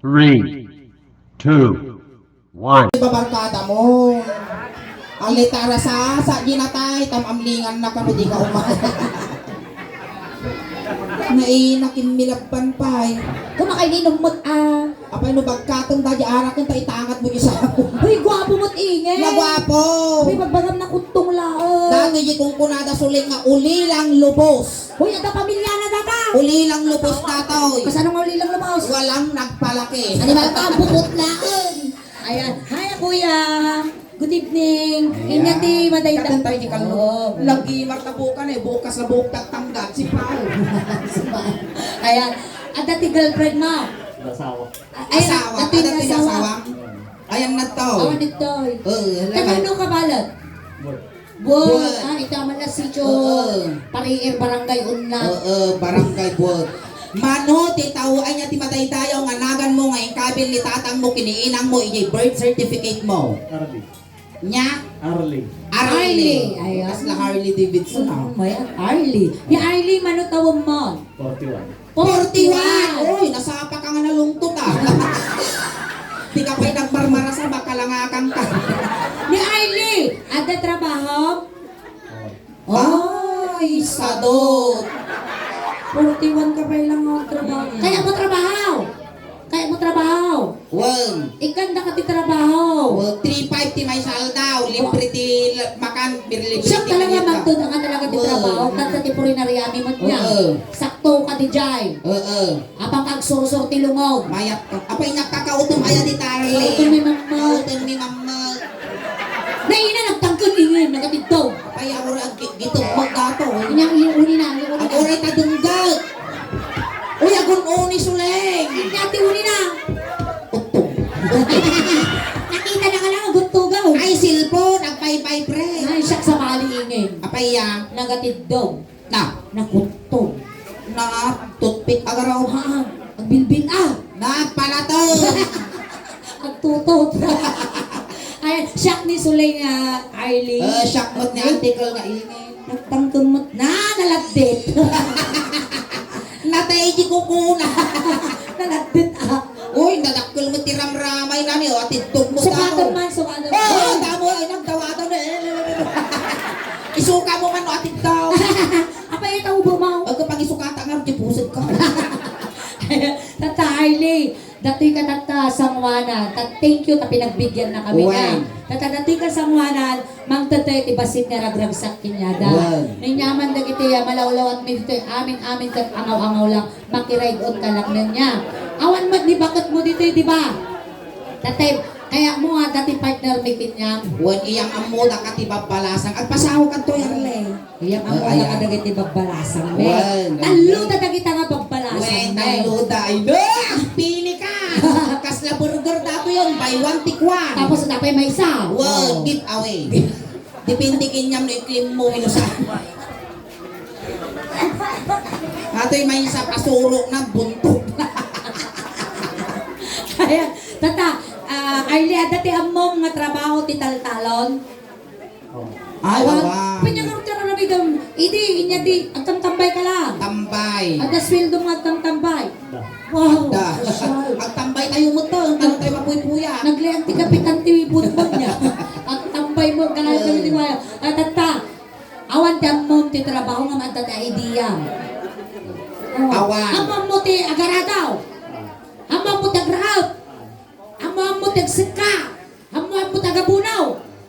3, 2, 1. Babarkada mo. Ang litara sa ginatay, tamamlingan na kano di ka umay. Nainakin milabban pa eh. Kumakaininom mo't Apay no bagkatong dadya arak yung taitangat mo isa. Uy, gwapo mo't ingay. Nagwapo. Uy, magbagam na kuntong laon. Dati di kong kunada suling nga uli lang lubos. Uy, ada pamilya na data. Uli lang lubos datoy. Kasanong uli lang lumos? Walang nagpalaki. Animal ka ang bukot laon. Ayan. Hi, kuya. Good evening. Inyati, maday Katantay di kalno. Lagi martabukan eh. Bukas na buhok tatanggap si Pao. Ayan. At dati girlfriend mo. Asawa. Asawa. Dati Dati asawa. asawa. Ayan na to. Awan dito. Lagay. Kano ka balat? Buwan. Buwan. Ito man na si Cho. Oo. Pariir barangay unna. Barangay Buwan. Mano, titaw ay niya timatay tayo nga nagan mo nga yung kabil ni tatang mo, kiniinang mo, iyay birth certificate mo. Harley. Nya? Harley. Harley. Ayan. Kas na Harley Davidson ah. May Arlie. Ni Arlie, mano tawag mo? 41. 41! Uy, nasapa ka nga nalungtot ah. Di ka pa'y nagmarmara sa baka lang akang ka. Ni Arlie, ada trabaho? Ay, sadot. 41 ka pa lang ang trabaho. Kaya mo trabaho? Kaya mo trabaho? Well, Ikanda ka ti trabaho. 350 may saldaw, libre ti makan, libre ti Siya talaga kinita. magtun ka talaga ti trabaho. Kanta ti purinariami mo niya. Sakto ka ti jay. Apang agsursur ti lungaw. Mayat ka. Apay nakakautom aya di tarli. Kautom ni mama. Kautom ni mama. Naina nagtangkon ingin, nagatidto. Apay ako ang gitog magdato. Inyang uni na, inyang uni Ako na. rin kadunggat. Uy, akong uni suleng. Inyati uni na. Nakita na ka lang ang guttugaw. Ay, silpo, nagpay-vibrate. Ay, siyak sa mali ingin. Apay ya. Nagatidto. Na, Nakutto. na, toothpick agaraw. Ang bilbil Na, palato. Ang tutot. Ay, siyak ni Sulay nga, Arlie. Shakmot ni article nga ingay. Nagtangkumot na, nalagdit. Natay di ko kuna. Nalagdit Uy, nadakkel mo tiramramay na niyo. Atitog mo Sukatan man, sukatan man. Oh, damo ay nagdawadan na. Isuka mo man no atit daw. Apa yung taubo mo? Pag pang isukata nga, di pusod ka. Tata Arlie, dati ka tata sangwanan. Thank you, ta pinagbigyan na kami nga. Tata dati ka sangwanan, mang tatay tibasit nga nagragsak kinyada. Ninyaman dagiti malawlaw at medito amin kat angaw-angaw lang, makiride on ka lang na niya. Awan mat ni bakit mo dito, di ba? Tatay, kaya mo nga dati partner mikit niya. Wan iyang amuda ka ti babbalasang at pasaw ka to yarle. Iyang ang Ayan. mga kadagiti babbalasang me. Wan. Taluda dagita nga babbalasang Wen, me. naluda ay no! Pili ka! Kasla burger dato yun, buy one take one. Tapos tapay may isa. Well, give away. Dipindi kinyam no iklim mo inusa. Ato'y may isa pasulok na buntot. Kaya, tata, Arlie, dati among nga trabaho ti taltalon. Ay, awa. Panyagaroon ka na nabigam. Idi, inya di, agtang-tambay ka lang. Tambay. Ada sweldo mo agtang-tambay. Wow. Da. Agtambay tayo mo to. Tanong tayo mapuy-puya. Nagliang ti kapitan ti budbud niya. Agtambay mo, kanal ka ni Waya. Tata, awan ti among ti trabaho nga matata idea. Awan. Among mo ti agaradaw. Among mo ti agraot. Among mo ti agsika. Among mo ti agabunaw.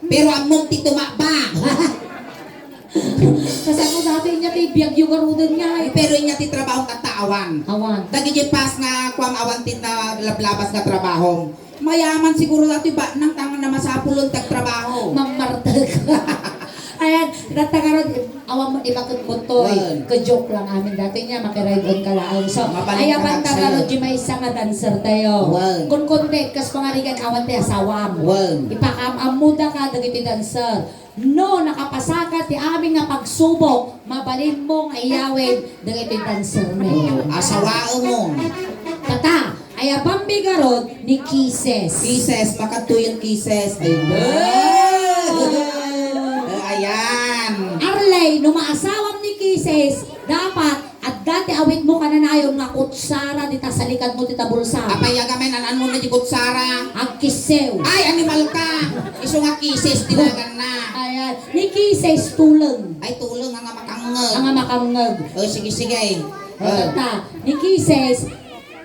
Pero among ti tumakba. Kasi ako dati niya ti biyag yung garudan niya. Pero inya ti trabaho nga taawan. Awan. Dagi di pas nga kuam awantin na lablabas nga trabaho. Mayaman siguro dati ba nang tangan na masapulon tag trabaho. Mamartag. Ayan, natagaron, awan mo ibakot mo to eh. Ka-joke lang amin dati niya, makiride on ka lang. So, Mabalik ayaw ka ang lang tagaron, sa'yo. di may isa nga dancer tayo. Well. Kung konti, kas pangarigan awan tayo asawam. Well. Ipakamamuda ka, dagiti dancer. No, nakapasaka ti amin nga pagsubok, mabalin mong iyawin, dagiti dancer na. Asawao mo. Tata, ayaw pambigaron ni Kisses. Kisses, makatuyon kisses. Ay, ayan. Arley, no maasawam ni Kisses, dapat at Dati awit mo ka na na yung nga kutsara, dita sa likad mo, tita bulsa. Apay agamen, anan mo na di kutsara. Ang kisew. Ay, animal ka. Iso nga kisis, tinagan na. Ayan. Ni kises tulong. Ay, tulong nga Ang makangag. makangag. Sige, sige. Tata, ni kises,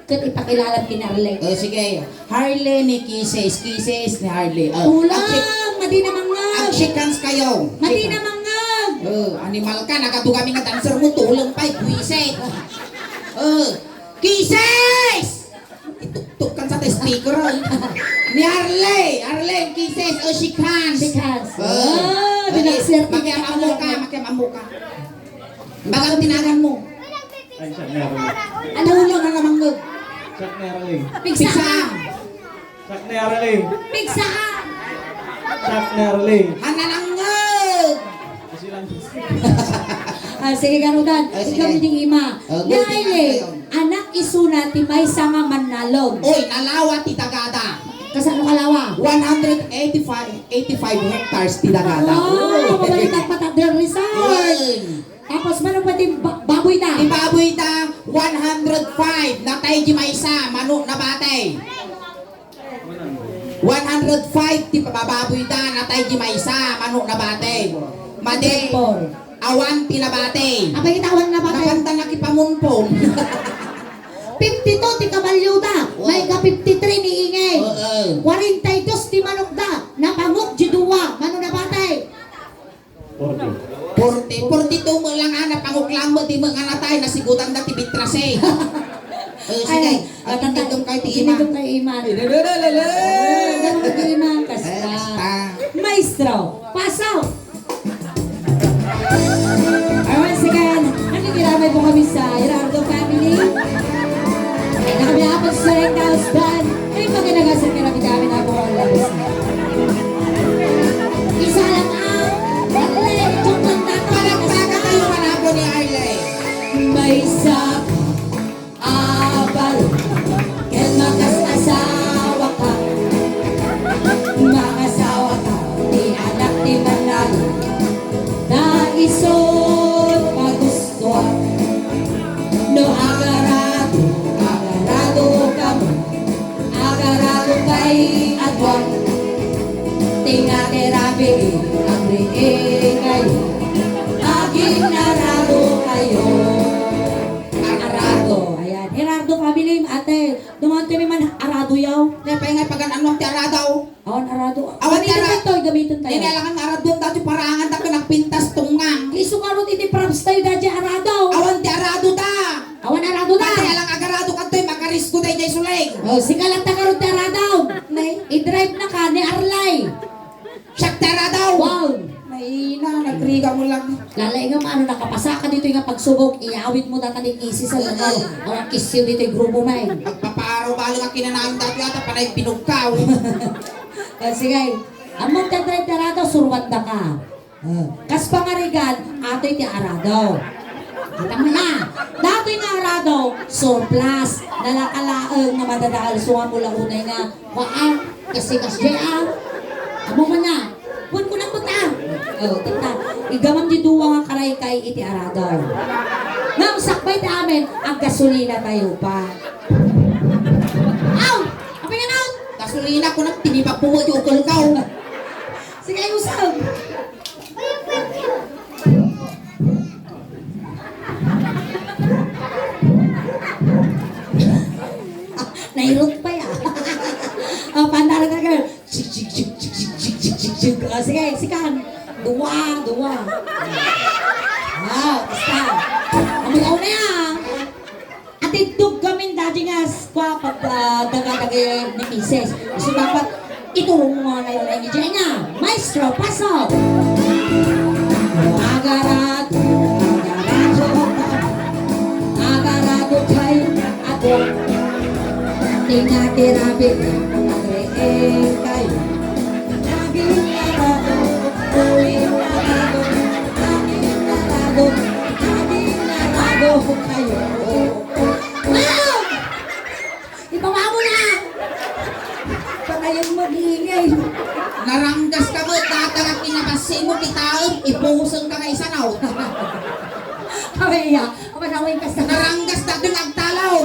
kat ipakilala kinarle. Sige. Harley ni Kisses. Kisses ni Harley. Tulang! Madi na Ang mangag! shikans kayo. Madi na mangag! Animal ka. Nagatugami nga dancer mo. Tulong pa. Buisit. Kisses! Ituktuk kan sa speaker. Ni Harley. Harley, Kisses. Shikans. Because, Makiamamu ka. Makiamamu ka. Bagang tinagan mo. Ay, siya meron. Tulong nga namangag. Siya meron. pigsaan! Siya meron. Pigsaan! Siya meron. Hananangag. Kasi lang. Sige, garudan. Sige. Ikaw hindi ima. Good Dahil, thing anak isuna ti may sanga manalog. Oy, nalawa ti Tagada. Kasano kalawa? 185 hectares ti Tagada. Oh, mabalik ang patadre resort. Tapos meron pa din baboy na. Ibaboy ta 105 na tayo di maysa manok na batay. 105 ti bababoy ta na tayo di maysa manok na batay. Made awan ti na batay. Abay itawan na ba kayo? Nakanta na kipamunpong. 52 ti kabalyuda. May ka 53 ni Ingay. 42 ti manok da. Napangok di duwa. Mano na batay? 40. 42 mo lang ana panguklang mo di mga natay nasigutan da ti bitrase. Sige, at tinigom kay ti ima. Tinigom kay Ima. Tinigom kay Ima. Kasta. Maestro, pasaw! Once again, nakikiramay po kami sa Gerardo family. Nakabiyapot sa Reng House Band. Ay magandagasan ka namin kami na po ang labos na. Isa lang ang joke lang nato. Palakpakan kayo manabo ni Arley. May sak abal ken makas-asawa ka. Mangasawa ka, di anak di manal. Naisod magustuhan. No agarado, agarado ka mo. Agarado kay adwan. Tingaterapi ang riin kayo. Aging narado kayo. Arado. Ayan. Gerardo family, ate. Dumaan kami man arado yaw. Nepay nga pagan anong ti aradaw. Awan arado. Awan Gamitin arado. tayo, gamitin tayo. Nilalangan aradon dati parangan da ka nagpintas tungang. Isukarot iti props tayo dadya arado. Awan ti arado ta. Awan arado na. Pati alang agarado ka to'y makarisko tayo jay suleng. Oh, sikalat na karot arado. I-drive na ka ni Arlay. Siyak ti aradaw. Wow. Mahina, nagriga mo lang. Lalay nga ano nakapasa ka dito yung pagsubok, iawit mo data ni kisi sa lugar. Orang kisyo dito yung grupo may. Magpapaaraw balo nga kinanain dati ata panay pinugkaw. Sige, ang magdadrive na radaw, surwanda ka. Kas pangarigan, ato'y ti aradaw. Kita mo na. Dato'y nga aradaw, surplus. Nalakalaang na madadahal suwa mo lang unay nga. Waan, kasi kasya. Amo mo na. Pun ko na puta. Tita. Igamam di duwa nga karay kay iti aradaw. Ngam sakbay ta amin, ang gasolina tayo pa. Aw! Apa nga naon? Gasolina ko na tinibak po mo di ukol kaw. Sige, usap. Nairot pa ya. Pandara ka girl. Chik chik chik chik chik chik chik chik chik. Sige, sikan. Dua. Wow, basta. Amayaw na yan. At itug kami dati nga kwa pag daga-daga ni Mrs. So dapat itulong mo na yung ni Jenna. Maestro, pasok! Agarado kayo ako. Tinatirabi nagre-e kayo. Laging narado, laging narado kayo. Wow! Ibawa mo na! Patayin mo giingay. Naranggas ka mo, tatang kinabasi mo kitaon, ipuhusan ka nga isanaw. Kaya, away ka sa... Naranggas dati ng agtalaw.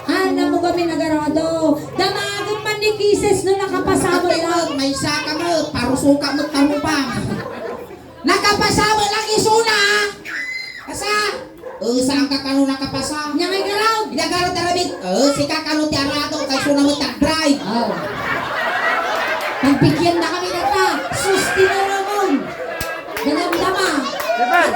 Hanap mo kami nagarado. Damagang man ni Kisses no nakapasama lang. May saka mo, parusuka mo tarupang. Nakapasama lang isuna. Kasa? Saan ka kano nakapasa? Nya may garaw. Idagaro tarabit. Si kakano ti arado kay suna mo tag-drive. Oh. Pagbigyan na kami na ta. Susti na ramon. Damdama.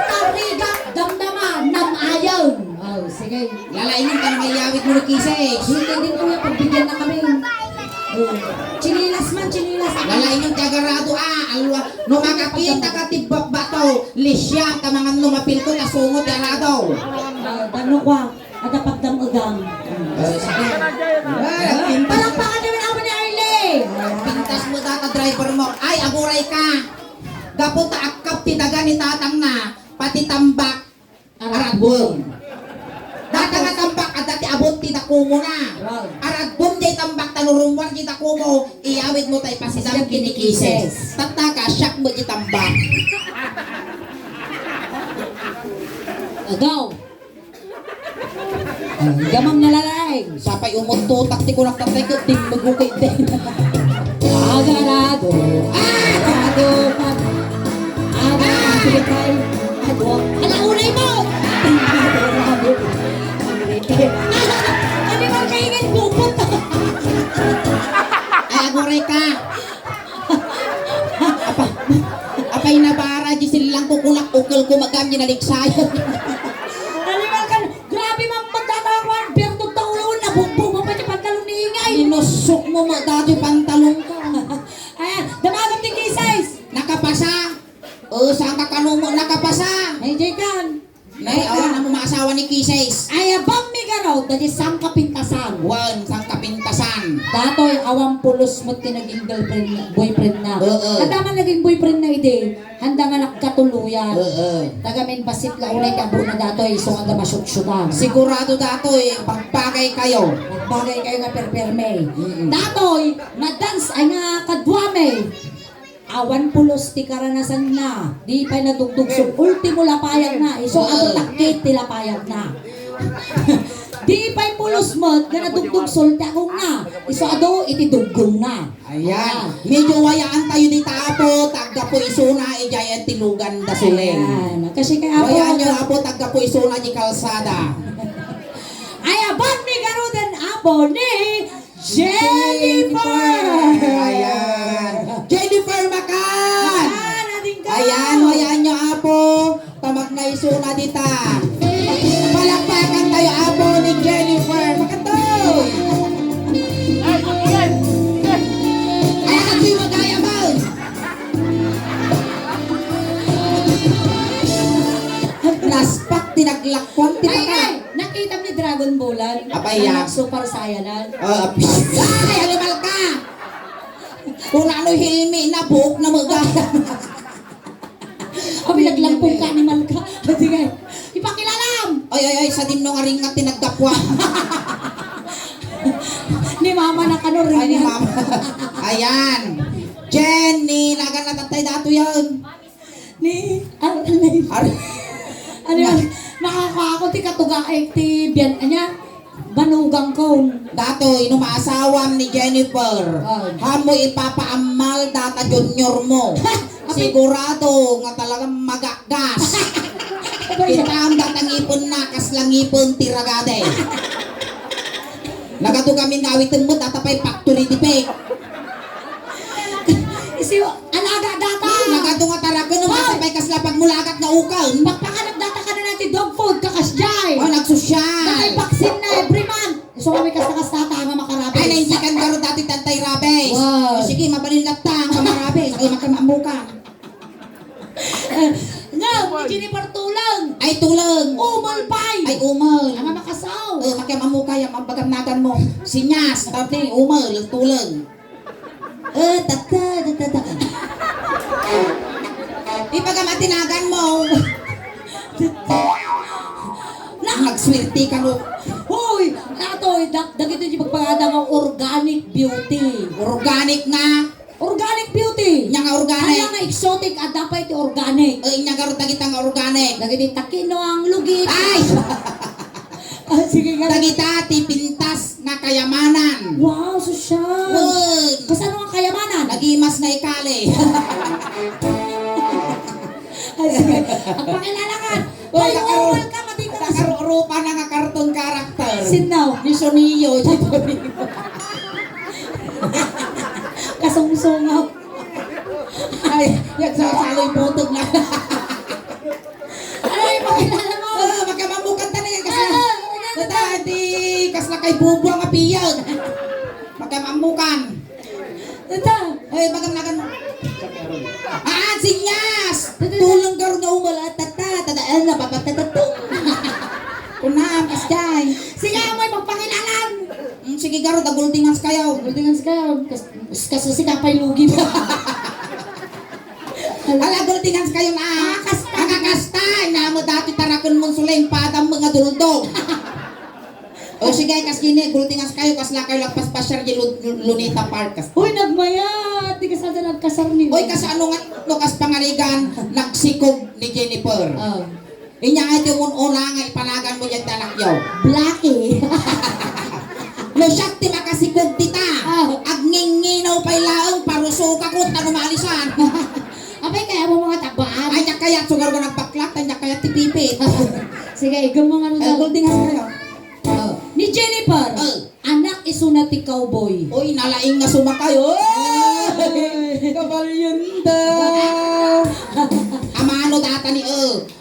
Tariga. Damdama. Namayaw. Oh, sige. Lalainin ka na may yawit mo ni Kisses. Hindi din kuya, pagbigyan na kami. Oh. Chinilas man, chinilas. Lalainin ti agarado alwa. No makakita ka ti bato. Lisya ka mga numapil ko nasungot ti arado. Tanong ko, at pagdamugang. Sige. Palakpakan naman ako ni Arlie. Pintas mo data driver mo. Ay, aguray ka. Gaputa akap ti daga ni tatang na. Pati tambak. Aradbom. Data nga tambak at dati abot ti dakumo na. Aradbom jay tambak tanurumwan ti dakumo. Iyawit mo tay pasidam kinikises. Tata ka, syak mo ti tambak. Agaw. Gamam na lalay. Sapay umuntutak ti kunak tatay ko. Timbagukit din. Agarado. Agarado. Agarado. Agarado. Alaunay mo. Agarado. Ano ba kaingin bupot? Ay, aguray ka. Apay nabara di silang kukulak ukol ko magam ginaligsayo. Alimal ka. Grabe man magtatawan. Pero nung taulon na bumbong mo pa siya pantalon ni Ingay. Inusok mo dati pantalong ka. Ayan. Damagam ni Kisses. Nakapasa. Saan ka kanong mo nakapasa? Ay, Jekan. Nay, awan na mo maasawa ni Kisses. Ay, abang mi garaw. Dali sang kapintasan. Wan, sang kapintasan. Datoy, awang pulos mo't tinaging girlfriend, boyfriend na. Oo. Handa nga naging boyfriend na ide, handa nga nakatuluyan. Oo. Tagamin basit la unay tabo na datoy, so handa masyut-syutan. Sigurado dato pagpagay kayo. Nagbagay kayo nga perperme. Mm-mm. Datoy, na-dance ay nga kadwame. Awan pulos ti karanasan na. Di pa nadugdug so ultimo lapayag na. Iso ako takit ti lapayag na. Di pa'y pulos mo, nga nadugdug sulti akong na. Iso ado, iti duggong na. Ayan. Medyo wayaan tayo di tapo. Tagga po isuna ijayan tilugan da suling. Ayan. Kasi kaya Wayaan ako, nyo apo tagga po isuna di kalsada. ay abang mi garudan apo ni Jennifer! Ayan. Jennifer Macan! Ayan, ating ka! Ayan, wayaan nyo apo. Tamag na isuna dita. Palakpakan tayo apo ni Jennifer. Makatoy! Ay, kasi magaya mo! Naspak, tinaglakwan, Ay, tinaka. ay! Nakita mo ni Dragon Ballan? Apay, ya. Super Saiyanan? Ay, animal ka! Kung ano hilmi na buhok na magaya. O, pinaglampong ka, animal ka. Sige, ipakilalam! Ay, sa din nung aringat tinagdapwa. Ni mama na kano rin. Ay, ni mama. Ayan. Jenny, nagan na tatay dato yan. Ni, Arlene. Ano yun? Nakaka ti katuga ti biyan anya. Banugang ko. Dato, inumaasawan ni Jennifer. Ay. Hamo ipapaamal data junior mo. Sigurado nga talagang magagas. Kita ang datang ipon na, kaslang ipon tiragade. Nagato kami ngawitin mo, data pa'y factory di pek. Isi, alaga data. Nagato nga taraga nung kasapay kasla pagmulagat na ukal. Pagpakanap data ka na natin dog food, kakasjay. Oh, nagsosyal. Nakay vaccine na every month. So kami kas-tata nga makarabis. Ay, nainsikan garo dati tantay rabes. Wow. O, sige, mabalilat ta, kamarabes. Ay, makamamukan. Nga, ni Jennifer tulang. Ay, tulang. Umal pay. Ay, umal. Ang makasaw. Makiamamukay ang mabagamnagan mo. Sinyas, dati, umal, tulang. Tata. Ipagamatinagan mo. Nagswerte ka no. Hoy, natoy, dagito yung pagpagada ng organic beauty. Organic nga. Organic beauty. Nya nga Kaya organic. nga exotic at dapat iti organic. Nya garo dagita nga organic. Lagi takino ang lugit. Ay! Ah, sige nga. Dagita ti pintas nga kayamanan. Wow, sosyal. Word. Kasi ano ang kayamanan? Nagimas nga ikali. Ay, sige. Ang pakilalangan. Uy, Ay, nakaro- welcome. Mati ka na sa... Nakarupa na nga cartoon character. Sinaw. Ni Sonio. Kasungsungaw. Ay, yan sa saloy putog na. Ay, pakilala mo. Magkamamukan ta na yan kasi Dati, kas na kay bubo ang apiyag. Magkamamukan. Tata. Ay, magkamamukan. Chuck Neroli. Ah, sinyas! Tulong garo na umala tadaan na papatatatong. Kunam, kasday. Sige, amoy magpakilalan. Sige garo, daguldingas kayo. Guldingan kayo. Kasi si kapay lugi ba? Ala, guldingas kayo na. Kakakastay. Na mo dati tarakon mong sulay padang mga duldog. O sige, kas gini, guldingas kayo, kas lakay lang paspasyar di Lunita Park. Uy, nagmaya. Di ka sa nagkasar ni. Uy, kas ano nga, no, kas pangaligan, nagsikog ni Jennifer. Oh. Inya nga ito yung una nga ipanagan mo yung tanak yaw. Blackie. No, siyak ti makasikog tita. Ah. Agnginginaw pa'y laang parusuka ko, tanumalisan. Abay, kaya mo mga tabaan. Ay, nyak kaya, sugar ko nagpaklat, ay nyak kaya tipipit. Sige, ikaw mga ano Ay, daw. guldingas kayo. Oh. Ni Jennifer. Anak isuna ti cowboy. Uy, nalaing nga sumakayo. Kabalyunda. Amano data ni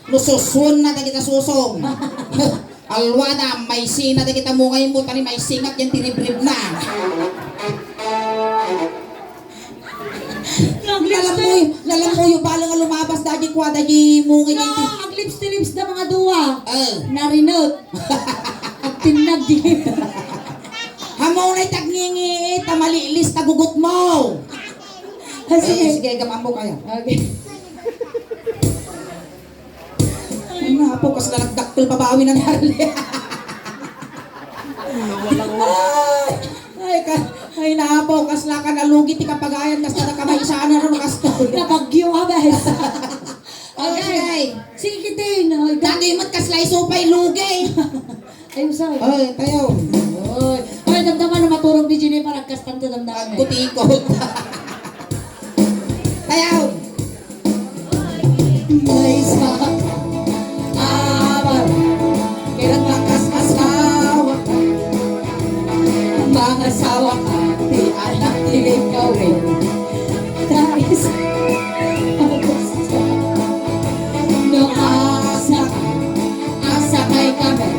Lususun na kita susong. Alwada, may sina na kita mo ngayon mo, tani may singat yan tinibrib na. Lalam mo yung balang nga lumabas dahil kwa dahil mungin No, yung ang lips na mga duwa. Narinot. At tinag di. Hamaw na'y tagningi, tamalilis, tagugot mo. Sige. Sige, gamambo kayo. Okay. Ay nga po, kasi nagdaktil pabawi na nali. Ay na po, kasi ka nalugi, ti kapagayan, kasi nakamaisaan na rin makastol. Nabagyo ka, guys. Okay. Sige din. Dati mo't kaslay supay lugi. Ayun sa. Ay, tayo. Ay, damdaman na maturog ni Jenny para kastan to damdaman. Kutikot. Tayo. May sa awal. Kailan lakas asawa ka? Mga asawa ka. Di anak tilig ka rin. Guys. No, asa ka. Asa kay kami.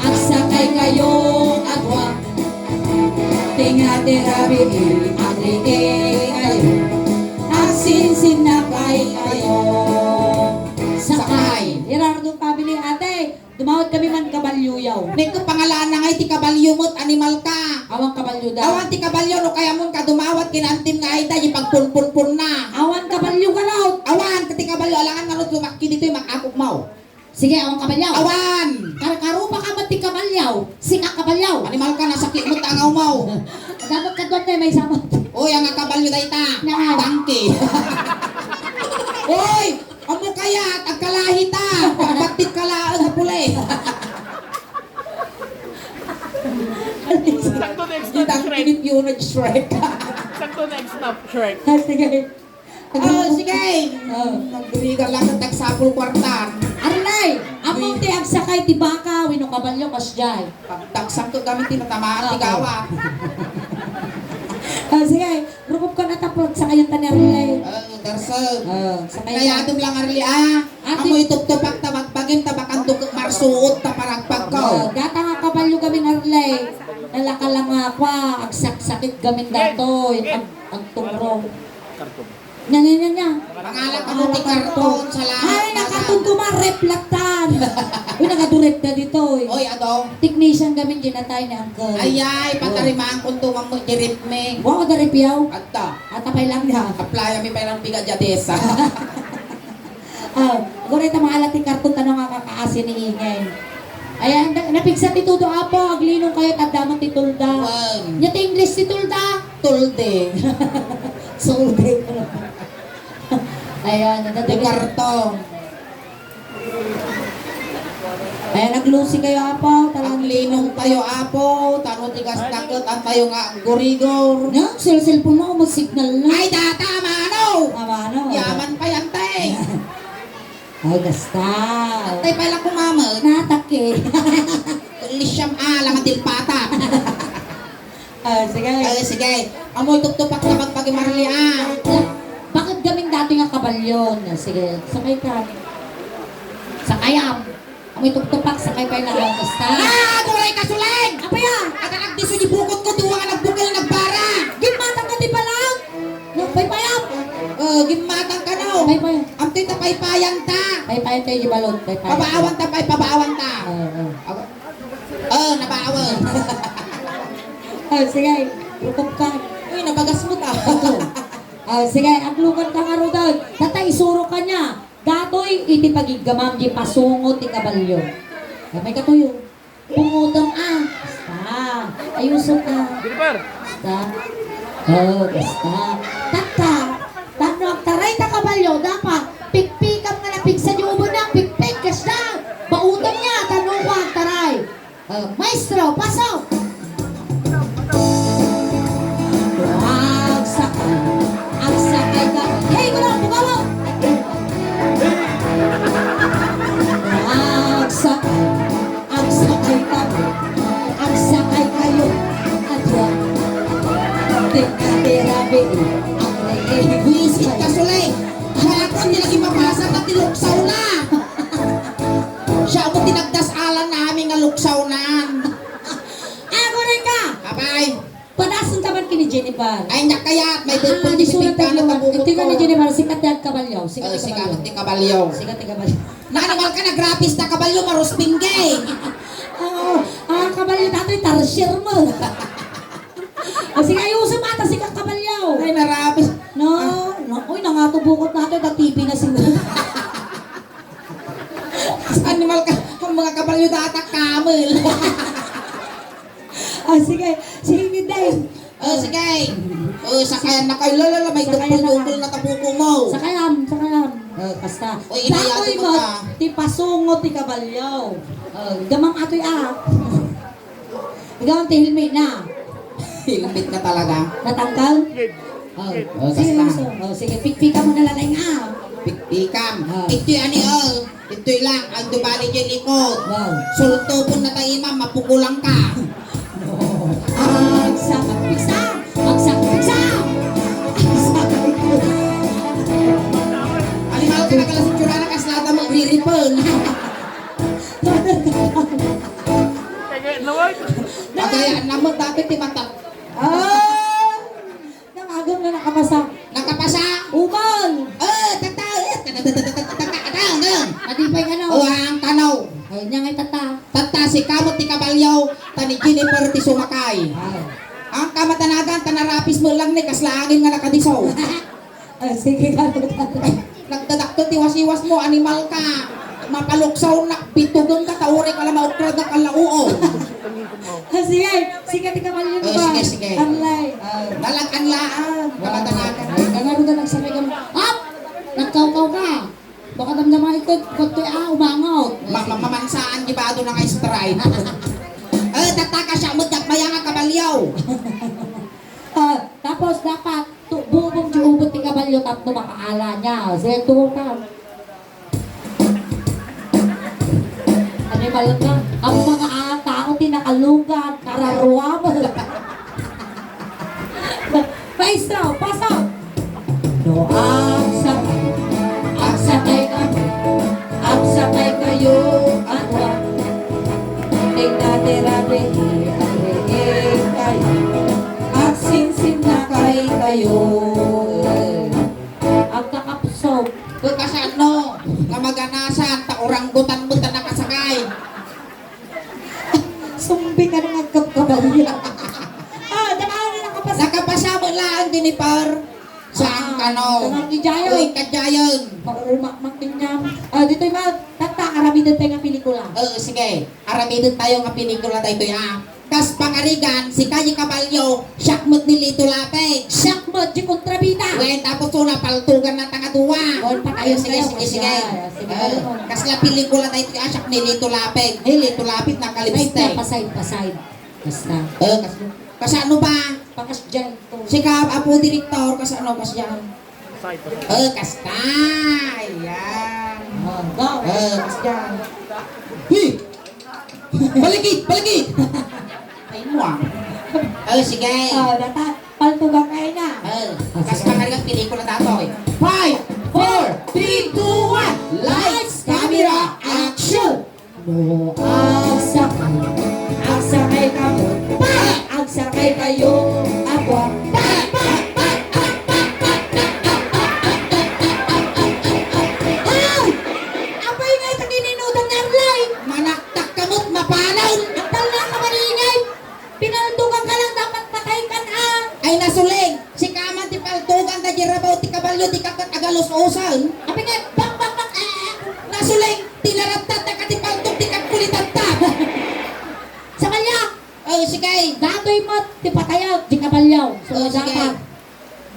Asa kay kayong agwa. Tinga-tirabi, agrige kayo. Asin-sin na kay kayo. Sakay. Gerardo family ate. Dumawat kami man kabalyuyaw. Nito pangalan na nga iti kabalyo mo't animal ka. Awang kabalyo daw. Awan ti kabalyo no kaya mo ka dumawat kinantim nga ita yung pagpun-pun-pun na. Awan kabalyo ka raw. Awan kati kabalyo alangan nga no tumakki dito yung makakok mo. Sige, awang kabalyaw. Awan. Karupa ka mati kabalyaw. Singa kabalyaw. Animal ka nasakit mo tangaw mo. Dapat ka doon may samot. Oy ang nga kabalyo dayta. Nga. Tangke. Oy, amo kaya agkalahita. Pagbatit kalaan sa puli. Sakto next Yung stop, Shrek. tangkinit yun nag-Shrek. Sakto next stop, Shrek. Sige. Oh, sige. Nagdirigan lang ng tagsapul kwartan. Arlay, among ti agsakay ti baka wino kabalyo kasjay. Pagtaksang to gamit tinatamaan ti gawa. Sige, rupop ka natapot sa kayong tanerlay. Darsal. Sa Kaya atom lang arli Ate- Amo itup-tupak tabagpagin tabakan tukok marsuot taparagpag ko. Data nga kabalyo gamin arlay. Nalaka lang nga pa, agsak-sakit gamin datoy. Ang tumrong. Nya. Pangalan ka mo ti karton sa lahat. Ay, nakatun ko man, reflektan. Uy, nakadurek na dito. Oy, adong. Technician gamin ginatay ni Uncle. Ayay, patarimaan kung tumang mo dirip me. Wow, daripiyaw. Adta. At apay lang niya. Apply mi pa lang biga jadesa. Gure ta mga alating karton tanong nga kakaasin ni Ingay. Ayan, napigsa ti Tudo Apo, aglinong kayo tadamon ti Tulda. Wan. Nya ti English ti Tulda. tulde. Solde. Ayan, nagdating. Bukarto. Ayan, naglusi kayo apo. Ang linong tayo apo, tano tigas dakot, ang tayo nga gurigor. Yan, cellphone mo, mag-signal na. Ay, data, mano! Ano? Yaman pa yan, tay. Ay, gasta. Tay pa lang kumamot. Natake. Lisyam alang at dilpata. Sige. Ay, sige. Amoy tuktupak na pagpagimarli Bakit gaming dati nga kabalyon? Sige, sakay ka. Sakayam. Amoy tuktupak, sakay pa yung basta. Turay ka suling! Apa yan? At ang agdiso ni bukot ko, duwa ka nagbukal nagbara. Gimatang ka di pa lang. Paypayam. Gimatang ka no. Paypayam. Ang to'y tapaypayan ta. Paypayam tayo yung balon. Paypayam. Pabaawan ta, pabaawan ta. Nabaawan. Sige, lukog ka. Uy, nabagas mo ta. Sige, aglukod ka nga ro doon. Tatay, isuro ka niya. Datoy, iti pagigamam, di pasungot, di kabalyo. Gamay ka tuyo. Pungutang Basta. Ayuso ka. Basta. Basta. Tata. Tanong, taray na kabalyo. Dapat, pikpikam nga na pigsa di ubo na. Pikpik, kasda. Pautang niya. Tanong ko, taray. Maestro, pasok. Ang sakay ka. Hey, gulong, bukaw. Ang sakay kami, ang sakay kayo, at yan, tinatirabi, ang Wisit ka kayo. suling. Kaya ko hindi lagi mapasag at tiluksaw na. Siya ako tinagdas alan namin nga luksawnan. Ako rin ka! Abay. Padasan ka man kini Jennifer. Ay, nakayat. May dipon di di sulat sipigta na tabukot Tingnan ni ko. Jennifer, sikat yan kabalyaw. Sikat yung Sikat kabalyaw. ni kabalyo. Sikat yung kabalyaw. Naanimal ka na grapis na kabalyo, marus pinggay. Oo, ang kabalyaw dati, tarsier mo. Sige, ayusin mata, sikat kabalyaw. Ay, narapis. Uy, nangatubukot natin, TV na siguro. Animal ka, ang mga kabalyo data kamel. Sige, sige, Dave. Sige. Sakayan na kayo. Lala, may Sakayan na tukol na tabuko mo. Sakayam. Basta. Uy, inayado Datoy mo mo, ka. ti pasungot, ti kabalyaw. Gamang atoy Ikaw ang helmet na. Hilbit na talaga. Natangkal? Sige, basta. sige, pikpika mo na lang Pikpikam. Ah. Ito'y ani Ito'y lang. Ang dubali dyan likod. Wow. Sultupon na tayo imam, mapukulang ka. Ang sakit piksa! Ang sakit piksa! Ang sakit Animal ka na kalasing tsura na kaslata mo riripon. Pagayaan na mo dati timata. Nakagam na nakapasa. Nakapasa. Uman! Tataw. Adipay ka na. Ang tanaw. Ay, niya ngay tata. Tata si kamot ti kabalyaw, tani Jennifer ti sumakay. Ang kamatanagan, tanarapis mo lang ni kaslaangin nga nakadisaw. Sige ka. Nagdadakto ti wasiwas mo, animal ka. Mapaluksaw na, bitugang ka, tauri ka lang maukrad na kalauo. Sige, sige ka mali yun ba? Sige. Anlay. Nalag-anlaan, kamatanagan. Nagaro ka nagsakay ka. Up! Nagkaw-kaw ka. Baka damdaman ikot, kote umangot. Mamansaan, gibado na kay stride. Tataka siya mo, dagmaya nga kabalyaw. Tapos dapat, bubong diubot ni kabalyo tapos makaala niya. Sige, tuwa ka. Ano yung balot ka? Ang mga tao tinakalugan, kararuwa mo. Maestro, pasok! No, ang sakay kami, ang sakay kayo, at wag. Tingnan-tirabi, ang reggae kayo, at sinsin na kayo. Ang kakapsog, Kasano, kamaganasan, tauranggutan mo ta nakasakay. sumbi ka ng agkap-kabalyo. Damahan na nakapasa. Nakapasa mo lang, Jennifer. Saan ka no? Tangang ijayon. Uy, kadyayon. Makinyam. Dito yung mga tata, arami din tayo nga pelikula. Sige, aramidin tayo nga pinikula tayo ya. Kas pangarigan, si Kayi Kabalyo, syakmut ni Lito Lapig. Syakmot, di kontrabida. Wen, tapos una, paltugan na tanga-duwa. Gon pa kayo Sige, kayo, sige, sige. Sige, Kas la pelikula tayo asyak ni Lito Lapig. Lito Lapig na Ay, kalipste. pasay. Basta. Kas ano ba? Pakas dyan to. Si Apo Direktor, kas ano, kas yan? Side pa. Kas ka. Ayan. Go. Kas yan. Hi! Balikid! Ay mo ah. Sige. Data, paltugang kayo na. Kas pangarigan, pelikula tato eh. 5, 4, 3, 2, 1. Lights, camera, action! No, ang sakay kamo, ang sakay kayo, ako, ay! Apay nga ito kininutan ng arlay! Manaktak kamot, mapanaw! Ang tala ka maningay! Pinaltukan ka lang dapat patay ka na! Ay nasuling! Si Kaman ti paltugan ta jirabaw ti kabalyo ti kakat agalos-usan. Apay nga, bak! Nasuling! Tinaratat na katipaltog ti kakulitat ta! Sa kalya! Ay sige! Datoy mo, di patayag, di kabalyaw. So, Oh, sige. dapat,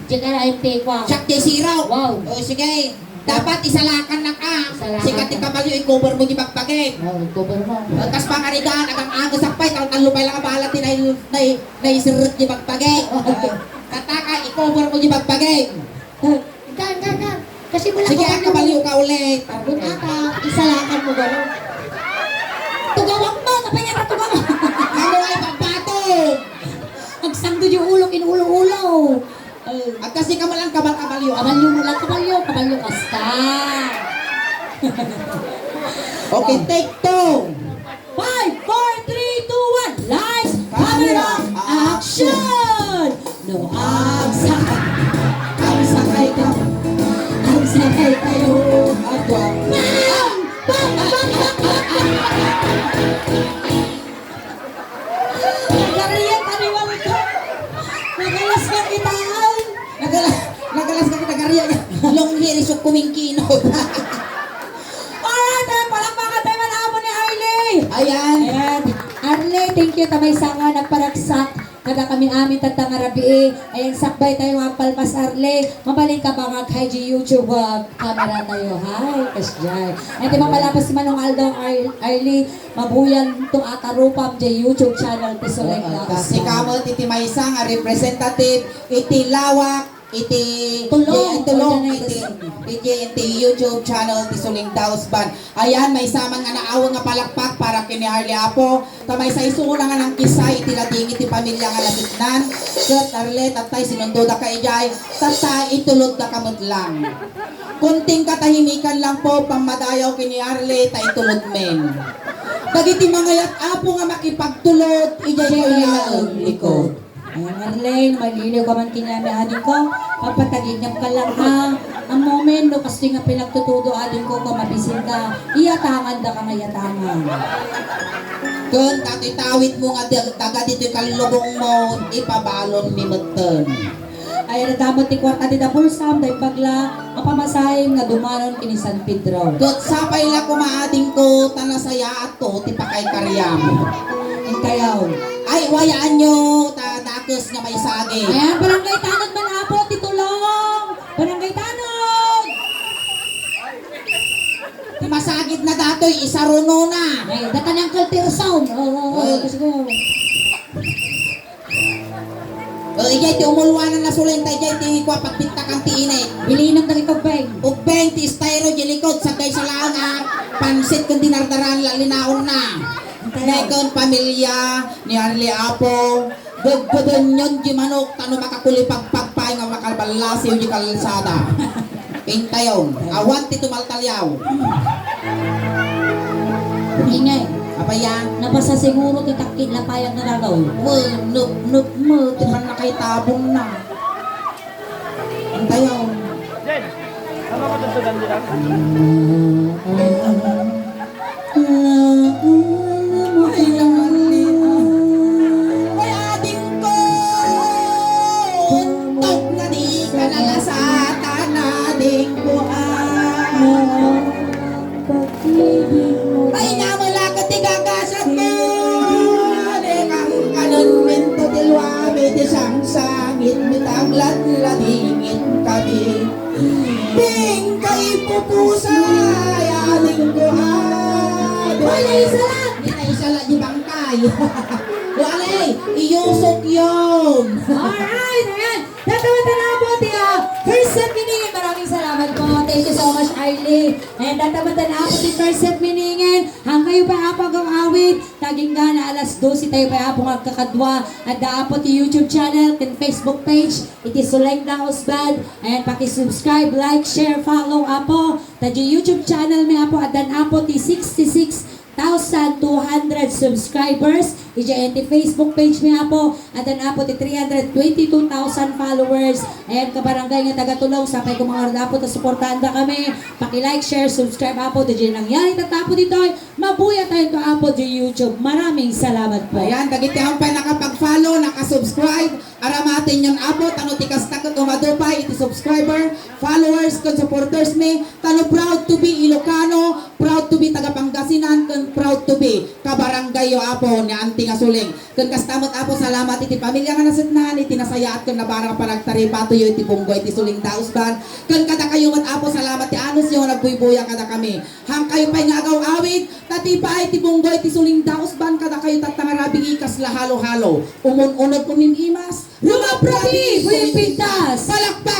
di ka na yung tikwa. Siyak ti siraw! Wow. O sige! Dapat isalakan na ka! Isalakan Si kati kabalyo i-cover mo di bagpagin. Oh, cover mo. Kas pangarigan, agang aga sakpay, kalkalupay lang kabalat ti naisirot di bagpagin. Kataka, i-cover mo di bagpagin. Gan. Kasi wala Sige, ang kabalyo ka ulit. Pagod ata, isalakan mo gano'n. Tugawang mo, kapag yan na tugawang. Ano ay pagpato? Magsangdo yung ulo, inuulo-ulo. At kasi ka malang kabalyo. Kabalyo mo lang, kabalyo kasta. Okay, take 2. 5, 4, 3, 2, 1, lights, camera, action! No, ang sakay ka, ang sakay kayo, ako. Bang! Nagariyan kaniwang ko. Nagalas ka kitaan. Nagalas ka kitagariya niya. Long hirisok kumingkino. Alright, palakpakan tayo manamo ni Arlie. Ayan. Ayan. Arlie, thank you. Tamay sanga nagparagsak. Kada kami amin tatang arabi. Ayan, sakbay tayo ang palmas Arlie. Mabalik ka ba nga kay YouTube camera tayo. Hi, kasjay. Ayan, di ba malapas si Manong Aldo Arlie. Mabuyan itong atarupam di YouTube channel. Tisolek na. Kasi kamo titi may isang representative iti lawak iti Tulong. iti YouTube channel ti Suling Dausban. Ayan may samang nga naawang nga palakpak para kini Arlie Apo. Tamay sa isuna nga ng kisay iti lading iti pamilya nga nasitnan. Ket Arlet at tay sinundoda ka ijay. Tata itulod ka kamot lang. Kunting katahimikan lang po pamadayaw kini Arlie tay tulod men. Dagiti mangayat apo nga makipagtulod ijay ko ilaong likod. Ayan, Arlene, maliliw ka man kinami adin ko. Papataginyap ka lang ha. Ang moment, no, kasi nga pinagtutudo adin ko, kung mabisin ka, iyatangan da ka nga iyatangan. Kun tatitawid mo nga daga dito kalugong mo ipabalon ni Meten. Ay, nadamot ti kwarta di da bulsam, dahil bagla, mapamasahin nga dumanon kini San Pedro. Got sapay la kumaading ko tanasaya ato ti pakay karyam. Intayaw. Ay wayaan nyo dakes nga may sagi. Ayan, barangay tanod man apo, titulong! Barangay tanod! Ti masagid na datoy isaruno na. Ay, datan yung culture sound. Kasi ko. Ijay ti umulwanan na sulenta ijay ti kwa pagpinta kang ti init. Bilinong na ikaw, Beng. Ug 20 styro di likod sagay sa laang pansit kun dinardaran lalinaon na. Nekon pamilya ni Arlie Apo. Gagbadan yun di manok tano makakulipagpagpay nga makalbalasi di kalsada. Intayon. Awan ti tumaltalyaw. Ingay. Apa yan? Nabasa siguro titakid lapayang naragaw. Nup mo. Ti man nakaitabong na. Intayon. Jen, ano ka tutugan nila? Ay naman Ay ading ko. Tok na di ka nalasatan ading ko Ay namala ka ti gagasat mo. Dekang Wala isa lang. Hindi na isa lang di bangkay. Wala, iyusok yun. Alright, ayan. Tatawa-tawa na po, tiya. First set miningin. Maraming salamat po. Thank you so much, Arlie. And tatawa-tawa na po, ti first set miningin. Hang kayo pa apag ang awit. Taging nga na alas 12 tayo pa apong agkakadwa. At daapot ti YouTube channel, kin Facebook page. It is Suleng na Husband. And pakisubscribe, like, share, follow apo. Tadyo YouTube channel may apo. At dan apo ti 66,200 subscribers. Ija Facebook page niya po. At dan po 322,000 followers. Ayan kabarangay nga taga-tulong. Sapay ko mga orda po. Suportahan ba kami. Paki-like, share, subscribe po. Diyan nangyari. Tatapo dito. Mabuya tayo ito po di YouTube. Maraming salamat po. Ayan, dagiti ang pa nakapag-follow, nakasubscribe. Aramatin yun apo. Tano tikas na kumadupay. Iti subscriber, followers, kun supporters me. Tano proud to be Ilocano. Proud to be taga-Pangasinan. Kun proud to be kabarangay yo apo ni Auntie nga suling. Kun kastamot apo salamat iti pamilya nga nasitnan. Iti nasayaat kun nabara ka panagtari pato yo iti bunggoy iti suling dausban. Kun kada kayo mat apo salamat ti anos yo nagbuybuya kada kami. Hang kayo pa'y nga agaw-awit. Tati pa iti bunggoy iti suling dausban kada kayo tatangarabing ikas la halo-halo. Umun-unod kumin imas. Lumaprabi! Pilipinas! Palakpak!